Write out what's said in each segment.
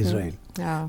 Israel.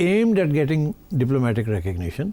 aimed at getting diplomatic recognition.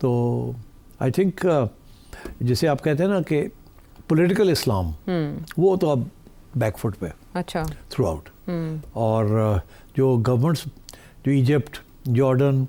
تو I think جسے آپ کہتے ہیں نا کہ پولیٹیکل اسلام وہ تو اب بیک فٹ پہ اچھا تھرو آؤٹ. اور جو گورنمنٹس جو ایجپٹ، جارڈن،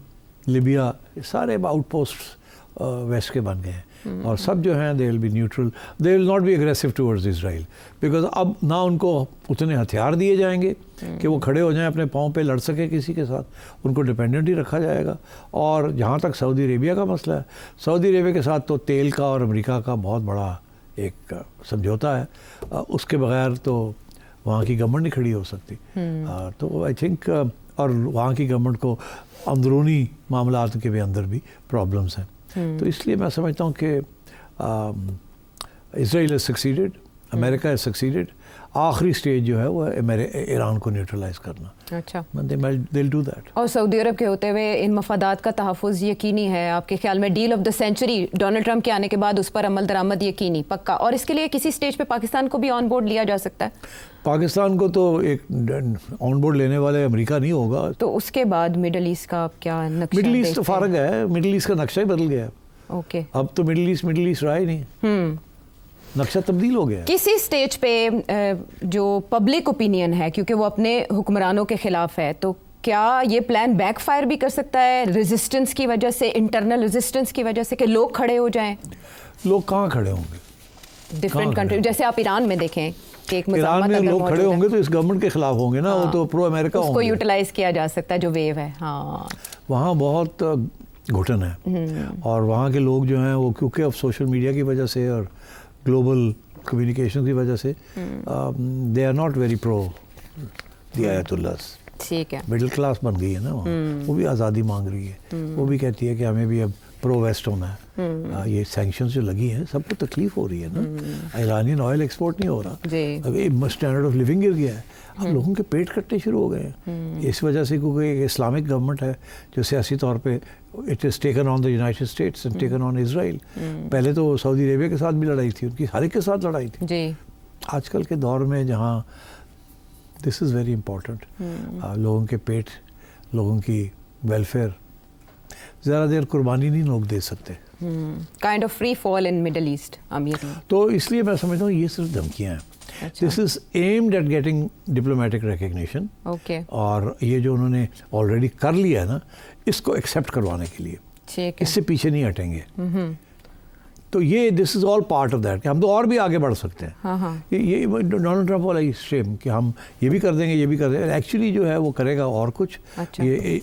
لیبیا، سارے آؤٹ پوسٹ ویسٹ کے بن گئے ہیں اور سب جو ہیں they will be neutral, they will not be aggressive towards Israel because اب نہ ان کو اتنے ہتھیار دیے جائیں گے کہ وہ کھڑے ہو جائیں اپنے پاؤں پہ لڑ سکے کسی کے ساتھ، ان کو ڈپینڈنٹ ہی رکھا جائے گا. اور جہاں تک سعودی عربیہ کا مسئلہ ہے، سعودی عربیہ کے ساتھ تو تیل کا اور امریکہ کا بہت بڑا ایک سمجھوتا ہے، اس کے بغیر تو وہاں کی گورنمنٹ نہیں کھڑی ہو سکتی. تو آئی تھنک اور وہاں کی گورنمنٹ کو اندرونی معاملات کے بھی اندر بھی پرابلمس ہیں. تو اس لیے میں سمجھتا ہوں کہ اسرائیل ہیز سکسیڈڈ، امریکہ ہیز سکسیڈڈ. آخری سٹیج جو ہے وہ ایران کو نیوٹرلائز کرنا. اچھا. they'll do that. اور سعودی عرب کے ہوتے ہوئے ان مفادات کا تحفظ یقینی ہے آپ کے خیال میں؟ Deal of the century Donald Trump کے آنے کے بعد اس پر عمل درآمد یقینی پکا، اور اس کے لیے کسی سٹیج پہ پاکستان کو بھی آن بورڈ لیا جا سکتا ہے؟ پاکستان کو تو ایک آن بورڈ لینے والے امریکہ نہیں ہوگا. تو اس کے بعد مڈل ایسٹ کا آپ کیا نقشہ؟ مڈل ایسٹ تو فارغ ہے، مڈل ایسٹ کا نقشہ ہی بدل گیا. اوکے. اب تو مڈل ایسٹ رہا ہی نہیں، نقشہ تبدیل ہو گیا. کسی سٹیج پہ جو پبلک اوپینین ہے کیونکہ وہ اپنے حکمرانوں کے خلاف ہے، تو کیا یہ پلان بیک فائر بھی کر سکتا ہے ریزسٹنس کی وجہ سے، انٹرنل ریزسٹنس کی وجہ سے، کہ لوگ کھڑے ہو جائیں؟ لوگ کہاں کھڑے ہوں گے؟ ڈفرینٹ کنٹری، جیسے آپ ایران میں دیکھیں کہ ایک ایران میں لوگ کھڑے ہوں گے تو اس گورنمنٹ کے خلاف ہوں گے نا، وہ تو پرو امریکہ ہوں گے. اس کو یوٹیلائز کیا جا سکتا ہے جو ویو ہے. ہاں وہاں بہت گھٹن ہے اور وہاں کے لوگ جو ہیں وہ کیونکہ اب سوشل میڈیا کی وجہ سے اور گلوبل کمیونیکیشن کی وجہ سے they are not very pro the Ayatollah. ٹھیک ہے. مڈل کلاس بن گئی ہے نا وہاں، وہ بھی آزادی مانگ رہی ہے، وہ بھی کہتی ہے کہ ہمیں بھی اب پرو ویسٹ ہونا ہے. یہ سینکشنز جو لگی ہیں سب کو تکلیف ہو رہی ہے نا. ایرانین آئل ایکسپورٹ نہیں ہو رہا، اسٹینڈرڈ آف لیونگ گر گیا ہے. اب لوگوں کے پیٹ کٹنے شروع ہو گئے ہیں اس وجہ سے، کیونکہ ایک اسلامک گورنمنٹ ہے جو سیاسی طور پہ it is taken on the United States and taken on Israel. پہلے تو سعودی عربیہ کے ساتھ بھی لڑائی تھی، ان کی ہر ایک کے ساتھ لڑائی تھی. جی آج کل کے دور میں جہاں دس از ویری امپورٹنٹ، لوگوں کے پیٹ، لوگوں کی ویلفیئر، زیادہ دیر قربانی نہیں لوگ دے سکتے. Kind of free fall in Middle East. تو اس لیے میں سمجھتا ہوں یہ صرف دھمکیاں ہیں. This is aimed at getting diplomatic recognition. Okay. اور یہ جو انہوں نے آلریڈی کر لیا ہے نا، اس کو ایکسیپٹ کروانے کے لیے، اس سے پیچھے نہیں ہٹیں گے. تو یہ دس از آل پارٹ آف دیٹ کہ ہم تو اور بھی آگے بڑھ سکتے ہیں. یہ ڈونلڈ ٹرمپ والا اسٹریم کہ ہم یہ بھی کر دیں گے، یہ بھی کر دیں گے، ایکچولی جو ہے وہ کرے گا اور کچھ. یہ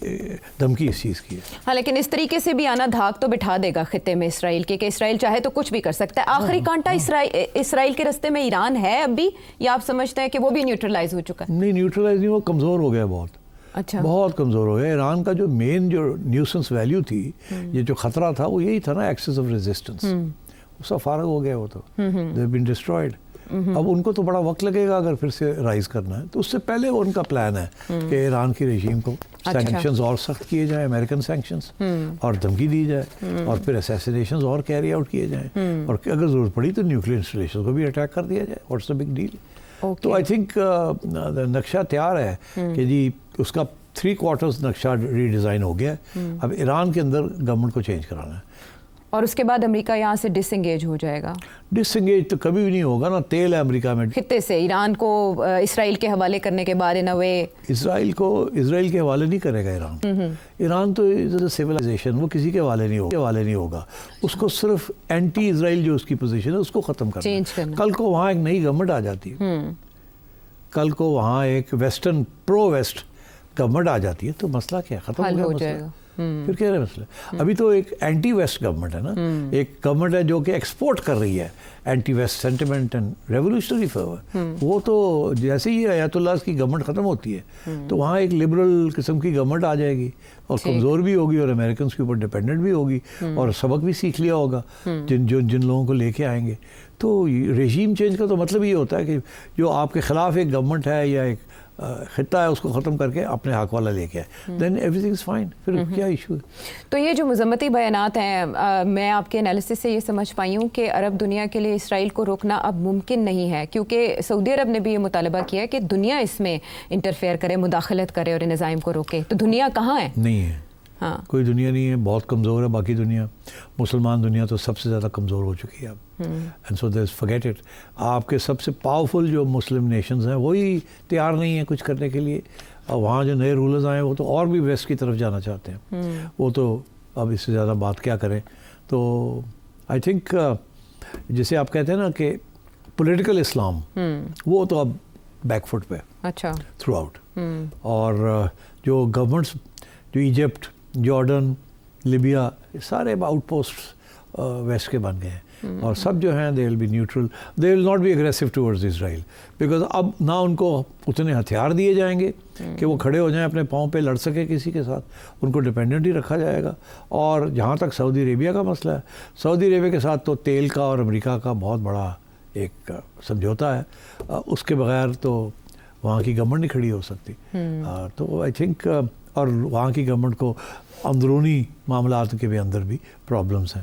دھمکی اس چیز کی ہے. ہاں لیکن اس طریقے سے بھی آنا دھاک تو بٹھا دے گا خطے میں اسرائیل کے، کہ اسرائیل چاہے تو کچھ بھی کر سکتا ہے. آخری کانٹا اسرائیل کے رستے میں ایران ہے اب بھی، یا آپ سمجھتے ہیں کہ وہ بھی نیوٹرلائز ہو چکا ہے؟ نہیں، نیوٹرلائز نہیں، وہ کمزور ہو گیا بہت. اچھا. بہت کمزور ہو گیا. ایران کا جو مین جو نیوسنس ویلیو تھی، یہ جو خطرہ تھا، وہ یہی تھا نا، ایکسس آف ریزسٹنس. اس کا فارغ ہو گیا وہ تو، دے ہیو بین ڈسٹرائڈ. اب ان کو تو بڑا وقت لگے گا اگر پھر سے رائز کرنا ہے. تو اس سے پہلے ان کا پلان ہے کہ ایران کی رژیم کو سینکشنز اور سخت کیے جائیں، امریکن سینکشنز، اور دھمکی دی جائے، اور پھر اسیسینیشنز اور کیری آؤٹ کیے جائیں، اور اگر ضرورت پڑی تو نیوکلیئر انسٹالیشن کو بھی اٹیک کر دیا جائے. What's the big deal? تو آئی تھنک نقشہ تیار ہے کہ جی اس کا 3/4 نقشہ ری ڈیزائن ہو گیا ہے. اب ایران کے اندر گورنمنٹ کو چینج کرانا ہے. اور اس کے بعد امریکہ یہاں سے ڈس انگیج ہو جائے گا؟ ڈس انگیج تو کبھی بھی نہیں ہوگا نا، تیل ہے امریکہ میں خطے سے. ایران کو اسرائیل کے حوالے کرنے کے بعد ان اے وے اسرائیل کے حوالے نہیں کرے گا ایران. ایران تو سیولائزیشن، وہ کسی کے حوالے نہیں ہوگا. اس کو صرف اینٹی اسرائیل جو اس کی پوزیشن ہے اس کو ختم کرنا. کل کو وہاں ایک نئی گورنمنٹ آ جاتی ہے، کل کو وہاں ایک ویسٹرن پرو ویسٹ گورنمنٹ آ جاتی ہے، تو مسئلہ کیا ختم ہو جائے گا. پھر کیا ہے مسئلہ؟ ابھی تو ایک اینٹی ویسٹ گورنمنٹ ہے نا، ایک گورنمنٹ ہے جو کہ ایکسپورٹ کر رہی ہے anti west sentiment and revolutionary fever. وہ تو جیسے ہی آیت اللہ کی گورنمنٹ ختم ہوتی ہے تو وہاں ایک لبرل قسم کی گورنمنٹ آ جائے گی، اور کمزور بھی ہوگی، اور امریکنس کے اوپر ڈپینڈنٹ بھی ہوگی، اور سبق بھی سیکھ لیا ہوگا جن لوگوں کو لے کے آئیں گے. تو ریژیم چینج کا تو مطلب یہ ہوتا ہے کہ جو آپ کے خلاف ایک گورنمنٹ ہے یا ایک خطہ ہے، اس کو ختم کر کے اپنے حق والا لے کے آئے، then everything is fine. پھر کیا ایشو ہے؟ تو یہ جو مذمتی بیانات ہیں، میں آپ کے انالیسس سے یہ سمجھ پائی ہوں کہ عرب دنیا کے لیے اسرائیل کو روکنا اب ممکن نہیں ہے، کیونکہ سعودی عرب نے بھی یہ مطالبہ کیا کہ دنیا اس میں انٹرفیئر کرے، مداخلت کرے اور نظام کو روکے. تو دنیا کہاں ہے؟ نہیں ہے. ہاں کوئی دنیا نہیں ہے بہت کمزور ہے. باقی دنیا مسلمان دنیا تو سب سے زیادہ کمزور ہو چکی ہے اب. And so this forget it. آپ کے سب سے پاورفل جو مسلم نیشنز ہیں وہی تیار نہیں ہیں کچھ کرنے کے لیے. اور وہاں جو نئے رولرز آئے ہیں وہ تو اور بھی ویسٹ کی طرف جانا چاہتے ہیں. وہ تو اب اس سے زیادہ بات کیا کریں. تو آئی تھنک جسے آپ کہتے ہیں نا کہ پولیٹیکل اسلام وہ تو اب بیک فٹ پہ اچھا تھرو آؤٹ. اور جو گورنمنٹس جو ایجپٹ جارڈن لیبیا سارے آؤٹ پوسٹ ویسٹ کے بن گئے ہیں. اور سب جو ہیں they will be neutral. They will not be aggressive towards Israel because اب نہ ان کو اتنے ہتھیار دیے جائیں گے کہ وہ کھڑے ہو جائیں اپنے پاؤں پہ لڑ سکے کسی کے ساتھ. ان کو ڈپینڈنٹ ہی رکھا جائے گا. اور جہاں تک سعودی عربیہ کا مسئلہ ہے, سعودی عربیہ کے ساتھ تو تیل کا اور امریکہ کا بہت بڑا ایک سمجھوتا ہے. اس کے بغیر تو وہاں کی گورنمنٹ نہیں کھڑی ہو سکتی. تو آئی تھنک اور وہاں کی گورنمنٹ کو اندرونی معاملات کے بھی اندر بھی پرابلمس ہیں.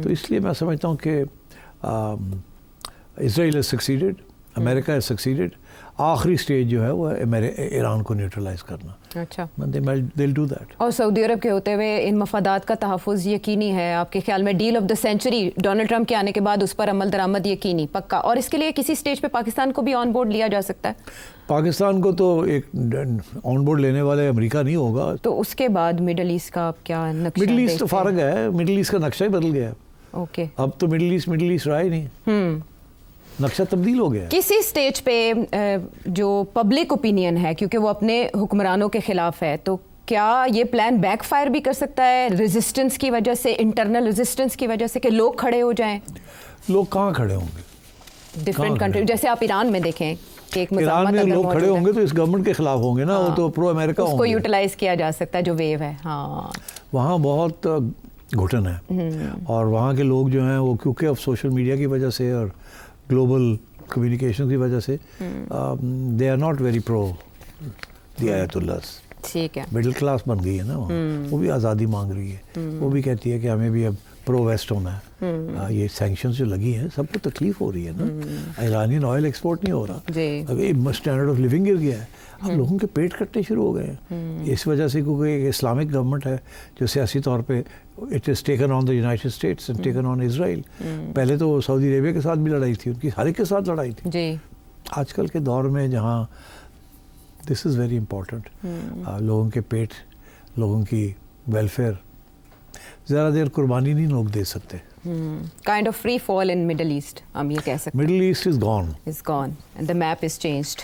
تو اس لیے میں سمجھتا ہوں کہ اسرائیل ہیز سکسیڈڈ, امریکہ ہیز سکسیڈڈ. آخری سٹیج جو ہے وہ ایران کو نیوٹرلائز کرنا. اچھا they'll do that. اور سعودی عرب کے ہوتے ہوئے ان مفادات کا تحفظ یقینی ہے آپ کے خیال میں؟ Deal of the century Donald Trump کے آنے کے بعد اس پر عمل درآمد یقینی پکا, اور اس کے لیے کسی سٹیج پہ پاکستان کو بھی آن بورڈ لیا جا سکتا ہے؟ پاکستان کو تو ایک آن بورڈ لینے والے امریکہ نہیں ہوگا. تو اس کے بعد مڈل ایسٹ کا آپ کیا نقشہ؟ مڈل ایسٹ تو فارغ ہے, مڈل ایسٹ کا نقشہ ہی بدل گیا ہے. اوکے اب تو مڈل ایسٹ رہا ہی نہیں, نقشہ تبدیل ہو گیا. کسی سٹیج پہ جو پبلک اوپینین ہے کیونکہ وہ اپنے حکمرانوں کے خلاف ہے, تو کیا یہ پلان بیک فائر بھی کر سکتا ہے ریزسٹنس کی وجہ سے, انٹرنل ریزسٹنس کی وجہ سے, کہ لوگ کھڑے ہو جائیں؟ لوگ کہاں کھڑے ہوں گے؟ ڈفرینٹ کنٹری جیسے آپ ایران میں دیکھیں کہ ایک ایران میں لوگ کھڑے ہوں گے تو اس گورنمنٹ کے خلاف ہوں گے نا, وہ تو پرو امریکہ ہوں گے. اس کو یوٹیلائز کیا جا سکتا ہے جو ویو ہے. ہاں وہاں بہت گھٹن ہے. اور وہاں کے لوگ جو ہیں وہ کیونکہ اب سوشل میڈیا کی وجہ سے اور گلوبل کمیونیکیشن کی وجہ سے they are not very pro the Ayatollah. ٹھیک ہے, مڈل کلاس بن گئی ہے نا وہاں, وہ بھی آزادی مانگ رہی ہے. وہ بھی کہتی ہے کہ ہمیں بھی اب پرو ویسٹ ہونا ہے. یہ سینکشنز جو لگی ہیں سب کو تکلیف ہو رہی ہے نا. ایرانین آئل ایکسپورٹ نہیں ہو رہا, اسٹینڈرڈ آف لیونگ گر گیا ہے. اب لوگوں کے پیٹ کٹنے شروع ہو گئے ہیں اس وجہ سے, کیونکہ ایک اسلامک گورنمنٹ ہے جو سیاسی طور پہ it is taken on the United States and taken on Israel. پہلے تو سعودی عربیہ کے ساتھ بھی لڑائی تھی, ان کی ہر ایک کے ساتھ لڑائی تھی. جی آج کل کے دور میں جہاں دس از ویری امپورٹنٹ, لوگوں کے پیٹ, لوگوں کی ویلفیئر, زیادہ دیر قربانی نہیں لوگ دے سکتے. Kind of free fall in Middle East ہم یہ کہہ سکتے ہیں. Middle East is gone and the map is changed.